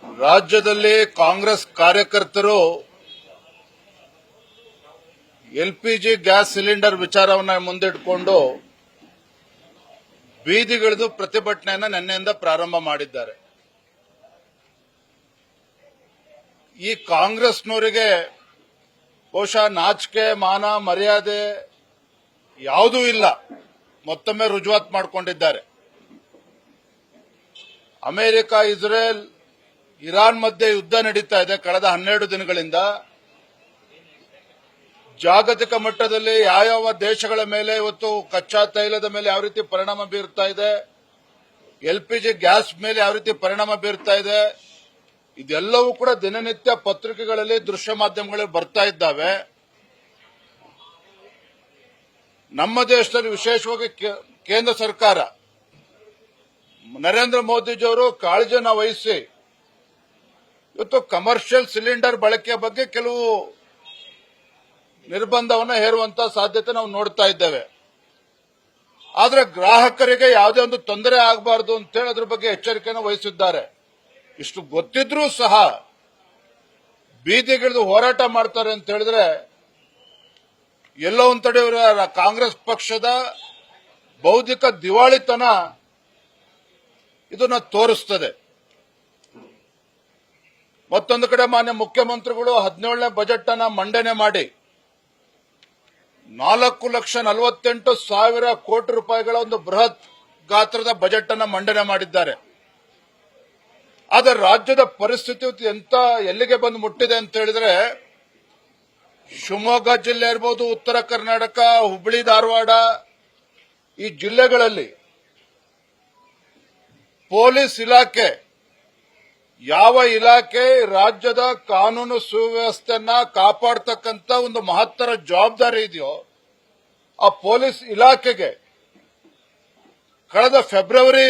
ರಾಜ್ಯದಲ್ಲಿ ಕಾಂಗ್ರೆಸ್ ಕಾರ್ಯಕರ್ತರು LPG gas cylinder ವಿಚಾರವನ್ನು ಮುಂದಿಟ್ಟುಕೊಂಡು ಬೀದಿಗಿಳಿದು ಪ್ರತಿಭಟನೆಯನ್ನು ನಿನ್ನೆಯಿಂದ ಪ್ರಾರಂಭ ಮಾಡಿದ್ದಾರೆ. ಈ ಕಾಂಗ್ರೆಸ್ನವರಿಗೆ ಬಹುಶಃ ನಾಚಿಕೆ ಮಾನ ಮರ್ಯಾದೆ ಯಾವುದೂ ಇಲ್ಲ, ಮತ್ತೊಮ್ಮೆ ರುಜುವಾತ್ ಮಾಡಿಕೊಂಡಿದ್ದಾರೆ. ಅಮೆರಿಕ, ಇಸ್ರೇಲ್, ಇರಾನ್ ಮಧ್ಯೆ ಯುದ್ಧ ನಡೀತಾ ಇದೆ ಕಳೆದ 12 ದಿನಗಳಿಂದ. ಜಾಗತಿಕ ಮಟ್ಟದಲ್ಲಿ ಯಾವ ದೇಶಗಳ ಮೇಲೆ ಇವತ್ತು ಕಚ್ಚಾ ತೈಲದ ಮೇಲೆ ಯಾವ ರೀತಿ ಪರಿಣಾಮ ಬೀರ್ತಾ ಇದೆ, ಎಲ್ಪಿಜಿ ಗ್ಯಾಸ್ ಮೇಲೆ ಯಾವ ರೀತಿ ಪರಿಣಾಮ ಬೀರ್ತಾ ಇದೆ, ಇದೆಲ್ಲವೂ ಕೂಡ ದಿನನಿತ್ಯ ಪತ್ರಿಕೆಗಳಲ್ಲಿ ದೃಶ್ಯ ಮಾಧ್ಯಮಗಳಲ್ಲಿ ಬರ್ತಾ ಇದ್ದಾವೆ. ನಮ್ಮ ದೇಶದಲ್ಲಿ ವಿಶೇಷವಾಗಿ ಕೇಂದ್ರ ಸರ್ಕಾರ ನರೇಂದ್ರ ಮೋದಿಜಿಯವರು ಕಾಳಜಿಯನ್ನು ವಹಿಸಿ ಇವತ್ತು ಕಮರ್ಷಿಯಲ್ ಸಿಲಿಂಡರ್ ಬಳಕೆಯ ಬಗ್ಗೆ ಕೆಲವು ನಿರ್ಬಂಧವನ್ನು ಹೇರುವಂತಹ ಸಾಧ್ಯತೆ ನಾವು ನೋಡ್ತಾ ಇದ್ದೇವೆ. ಆದರೆ ಗ್ರಾಹಕರಿಗೆ ಯಾವುದೇ ಒಂದು ತೊಂದರೆ ಆಗಬಾರದು ಅಂತೇಳಿ ಅದ್ರ ಬಗ್ಗೆ ಎಚ್ಚರಿಕೆಯನ್ನು ವಹಿಸಿದ್ದಾರೆ. ಇಷ್ಟು ಗೊತ್ತಿದ್ರೂ ಸಹ ಬೀದಿಗಿಳಿದು ಹೋರಾಟ ಮಾಡ್ತಾರೆ ಅಂತ ಹೇಳಿದ್ರೆ ಎಲ್ಲೋ ಒಂದು ಕಡೆ ಕಾಂಗ್ರೆಸ್ ಪಕ್ಷದ ಬೌದ್ಧಿಕ ದಿವಾಳಿತನ ಇದನ್ನ ತೋರಿಸ್ತದೆ. ಮತ್ತೊಂದು ಕಡೆ ಮಾನ್ಯ ಮುಖ್ಯಮಂತ್ರಿಗಳು 17ನೇ ಬಜೆಟ್ ಅನ್ನ ಮಂಡನೆ ಮಾಡಿ 4,48,000 ಕೋಟಿ ರೂಪಾಯಿಗಳ ಒಂದು ಬೃಹತ್ ಗಾತ್ರದ ಬಜೆಟ್ ಅನ್ನ ಮಂಡನೆ ಮಾಡಿದ್ದಾರೆ. ಆದರೆ ರಾಜ್ಯದ ಪರಿಸ್ಥಿತಿ ಎಲ್ಲಿಗೆ ಬಂದು ಮುಟ್ಟಿದೆ ಅಂತ ಹೇಳಿದ್ರೆ, ಶಿವಮೊಗ್ಗ ಜಿಲ್ಲೆ ಇರಬಹುದು, ಉತ್ತರ ಕರ್ನಾಟಕ, ಹುಬ್ಬಳ್ಳಿ, ಧಾರವಾಡ ಈ ಜಿಲ್ಲೆಗಳಲ್ಲಿ ಪೊಲೀಸ್ ಇಲಾಖೆ, ಯಾವ ಇಲಾಖೆ ರಾಜ್ಯದ ಕಾನೂನು ಸುವ್ಯವಸ್ಥೆಯನ್ನ ಕಾಪಾಡತಕ್ಕಂತ ಒಂದು ಮಹತ್ತರ ಜವಾಬ್ದಾರಿ ಇದೆಯೋ ಆ ಪೊಲೀಸ್ ಇಲಾಖೆಗೆ ಕಳೆದ ಫೆಬ್ರವರಿ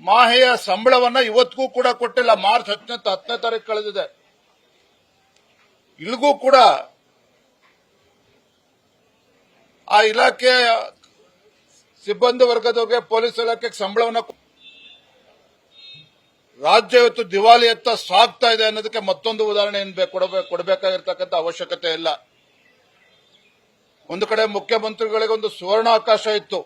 ಮಾಹೆಯ ಸಂಬಳವನ್ನ ಇವತ್ತಿಗೂ ಕೂಡ ಕೊಟ್ಟಿಲ್ಲ. ಮಾರ್ಚ್ 10ನೇ ತಾರೀಕು ಕಳೆದಿದೆ. ಇಲ್ಲಿಗೂ ಕೂಡ ಆ ಇಲಾಖೆಯ ಸಿಬ್ಬಂದಿ ವರ್ಗದವರಿಗೆ ಪೊಲೀಸ್ ಇಲಾಖೆಗೆ ಸಂಬಳವನ್ನು ರಾಜ್ಯ ಇವತ್ತು ದಿವಾಳಿಯತ್ತ ಸಾಗ್ತಾ ಇದೆ ಅನ್ನೋದಕ್ಕೆ ಮತ್ತೊಂದು ಉದಾಹರಣೆ ಕೊಡಬೇಕಾಗಿರ್ತಕ್ಕಂಥ ಅವಶ್ಯಕತೆ ಇಲ್ಲ. ಒಂದು ಕಡೆ ಮುಖ್ಯಮಂತ್ರಿಗಳಿಗೆ ಒಂದು ಸುವರ್ಣಾವಕಾಶ ಇತ್ತು.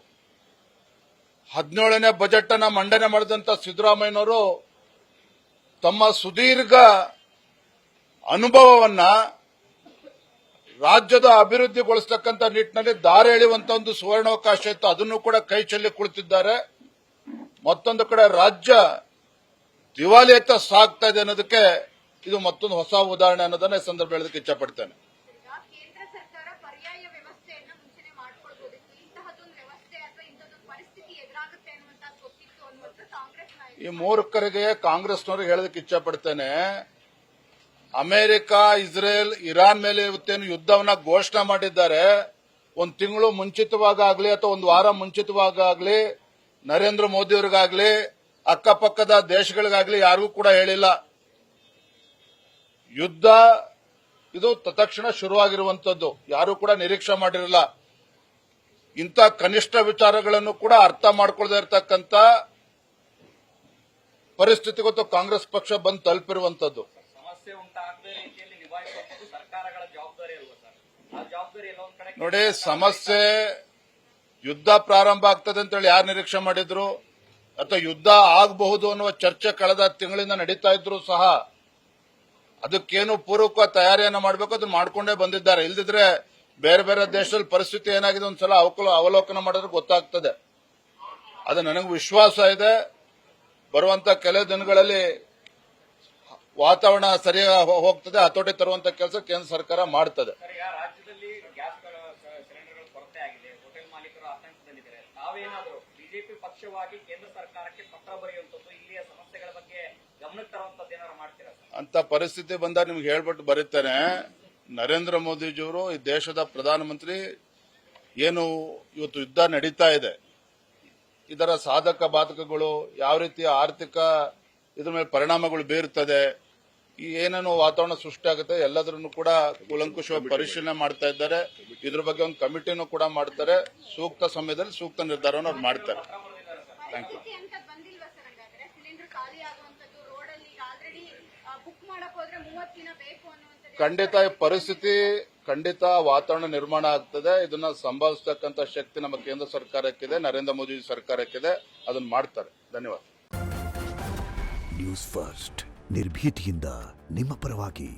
17ನೇ ಬಜೆಟ್ ಅನ್ನ ಮಂಡನೆ ಮಾಡಿದಂತ ಸಿದ್ದರಾಮಯ್ಯನವರು ತಮ್ಮ ಸುದೀರ್ಘ ಅನುಭವವನ್ನ ರಾಜ್ಯದ ಅಭಿವೃದ್ಧಿಗೊಳಿಸತಕ್ಕಂಥ ನಿಟ್ಟಿನಲ್ಲಿ ದಾರಿ ಎಳೆಯುವಂತ ಒಂದು ಸುವರ್ಣಾವಕಾಶ ಇತ್ತು. ಅದನ್ನು ಕೂಡ ಕೈ ಚೆಲ್ಲಿ ಕುಳಿತಿದ್ದಾರೆ. ಮತ್ತೊಂದು ಕಡೆ ರಾಜ್ಯ ದಿವಾಳಿಯತ್ತ ಸಾಗ್ತಾ ಇದೆ ಅನ್ನೋದಕ್ಕೆ ಇದು ಮತ್ತೊಂದು ಹೊಸ ಉದಾಹರಣೆ ಅನ್ನೋದನ್ನ ಈ ಸಂದರ್ಭ ಹೇಳೋದಕ್ಕೆ ಇಚ್ಛಪಡ್ತೇನೆ. ಕೇಂದ್ರ ಸರ್ಕಾರ ಪರ್ಯಾಯ ವ್ಯವಸ್ಥೆಯನ್ನು ಮುಂಚೆನೆ ಮಾಡಿಕೊಳ್ಳಬಹುದಿತ್ತು. ಇಂತಹದೊಂದು ವ್ಯವಸ್ಥೆ ಅಥವಾ ಇಂತಹದೊಂದು ಪರಿಸ್ಥಿತಿ ಎದುರಾಗುತ್ತೆ ಅನ್ನುವಂತ ಗೊತ್ತಿತ್ತು ಅನ್ನುವಂತ ಕಾಂಗ್ರೆಸ್ ನಾಯಕರು. ಈ ಮೂರ್ಖರಿಗೆ ಕಾಂಗ್ರೆಸ್ನವರಿಗೆ ಹೇಳೋದಕ್ಕೆ ಇಚ್ಛಪಡ್ತೇನೆ. ಅಮೆರಿಕ, ಇಸ್ರೇಲ್, ಇರಾನ್ ಮೇಲೆ ಇವತ್ತೇನು ಯುದ್ಧವನ್ನ ಘೋಷಣೆ ಮಾಡಿದ್ದಾರೆ, ಒಂದು ತಿಂಗಳು ಮುಂಚಿತವಾಗಲಿ ಅಥವಾ ಒಂದು ವಾರ ಮುಂಚಿತವಾಗಲಿ ನರೇಂದ್ರ ಮೋದಿ ಅವರಿಗಾಗಲಿ ಅಕ್ಕಪಕ್ಕದ ದೇಶಗಳಿಗಾಗಲಿ ಯಾರಿಗೂ ಕೂಡ ಹೇಳಿಲ್ಲ. ಯುದ್ಧ ಇದು ತತ್ಕ್ಷಣ ಶುರುವಾಗಿರುವಂತದ್ದು, ಯಾರು ಕೂಡ ನಿರೀಕ್ಷೆ ಮಾಡಿರಲಿಲ್ಲ. ಇಂಥ ಕನಿಷ್ಠ ವಿಚಾರಗಳನ್ನು ಕೂಡ ಅರ್ಥ ಮಾಡಿಕೊಳ್ಳದೆ ಇರತಕ್ಕಂಥ ಪರಿಸ್ಥಿತಿ ಗೊತ್ತು ಕಾಂಗ್ರೆಸ್ ಪಕ್ಷ ಬಂದು ತಲುಪಿರುವಂತದ್ದು. ನೋಡಿ, ಸಮಸ್ಯೆ ಯುದ್ಧ ಪ್ರಾರಂಭ ಆಗ್ತದೆ ಅಂತೇಳಿ ಯಾರು ನಿರೀಕ್ಷೆ ಮಾಡಿದ್ರು ಅಥವಾ ಯುದ್ಧ ಆಗಬಹುದು ಅನ್ನುವ ಚರ್ಚೆ ಕಳೆದ ತಿಂಗಳಿಂದ ನಡೀತಾ ಇದ್ರು ಸಹ ಅದಕ್ಕೇನು ಪೂರ್ವಕ ತಯಾರಿಯನ್ನ ಮಾಡಬೇಕು ಅದನ್ನ ಮಾಡ್ಕೊಂಡೇ ಬಂದಿದ್ದಾರೆ. ಇಲ್ದಿದ್ರೆ ಬೇರೆ ಬೇರೆ ದೇಶದಲ್ಲಿ ಪರಿಸ್ಥಿತಿ ಏನಾಗಿದೆ ಒಂದ್ಸಲ ಅವಲೋಕನ ಮಾಡಿದ್ರೆ ಗೊತ್ತಾಗ್ತದೆ. ಅದು ನನಗೆ ವಿಶ್ವಾಸ ಇದೆ, ಬರುವಂತ ಕೆಲವು ದಿನಗಳಲ್ಲಿ ವಾತಾವರಣ ಸರಿಯಾಗಿ ಹೋಗ್ತದೆ, ಹತೋಟಿ ತರುವಂತ ಕೆಲಸ ಕೇಂದ್ರ ಸರ್ಕಾರ ಮಾಡ್ತದೆ. ಬಿಜೆಪಿ ಪಕ್ಷವಾಗಿ ಕೇಂದ್ರ ಸರ್ಕಾರಕ್ಕೆ ಪತ್ರ ಬರೆಯುವಂತದ್ದು, ಇಲ್ಲಿಯ ಸಮಸ್ಯೆಗಳ ಬಗ್ಗೆ ಗಮನಕ್ಕೆ ತರುವಂತದ್ದು ಏನಾದ್ರು ಮಾಡ್ತೀರಾ? ಅಂತ ಪರಿಸ್ಥಿತಿ ಬಂದಾಗ ನಿಮ್ಗೆ ಹೇಳ್ಬಿಟ್ಟು ಬರೀತೇನೆ. ನರೇಂದ್ರ ಮೋದಿಜಿಯವರು ಈ ದೇಶದ ಪ್ರಧಾನಮಂತ್ರಿ, ಏನು ಇವತ್ತು ಯುದ್ಧ ನಡೀತಾ ಇದೆ ಇದರ ಸಾಧಕ ಬಾಧಕಗಳು, ಯಾವ ರೀತಿಯ ಆರ್ಥಿಕ ಇದ್ರ ಮೇಲೆ ಪರಿಣಾಮಗಳು ಬೀರುತ್ತದೆ, ಈ ಏನೇನು ವಾತಾವರಣ ಸೃಷ್ಟಿಯಾಗುತ್ತೆ ಎಲ್ಲದರನ್ನು ಕೂಡ ಕೂಲಂಕುಷವಾಗಿ ಪರಿಶೀಲನೆ ಮಾಡ್ತಾ ಇದ್ದಾರೆ. ಇದ್ರ ಬಗ್ಗೆ ಒಂದು ಕಮಿಟಿನೂ ಕೂಡ ಮಾಡ್ತಾರೆ. ಸೂಕ್ತ ಸಮಯದಲ್ಲಿ ಸೂಕ್ತ ನಿರ್ಧಾರವನ್ನು ಅವ್ರು ಮಾಡ್ತಾರೆ. Thank you. ಬುಕ್ ಮಾಡಕ್ ಹೋದ್ರೆ 30 ದಿನ ಬೇಕು ಅನ್ನುವಂಥದ್ದು ಖಂಡಿತ ಈ ಪರಿಸ್ಥಿತಿ ಖಂಡಿತ ವಾತಾವರಣ ನಿರ್ಮಾಣ ಆಗ್ತದೆ. ಇದನ್ನ ಸಂಭಾಳಿಸತಕ್ಕಂತ ಶಕ್ತಿ ನಮ್ಮ ಕೇಂದ್ರ ಸರ್ಕಾರಕ್ಕಿದೆ, ನರೇಂದ್ರ ಮೋದಿ ಸರ್ಕಾರಕ್ಕಿದೆ. ಅದನ್ನ ಮಾಡ್ತಾರೆ. ಧನ್ಯವಾದ. ನ್ಯೂಸ್ ಫಸ್ಟ್ ನಿರ್ಭೀತಿಯಿಂದ ನಿಮ್ಮ ಪರವಾಗಿ.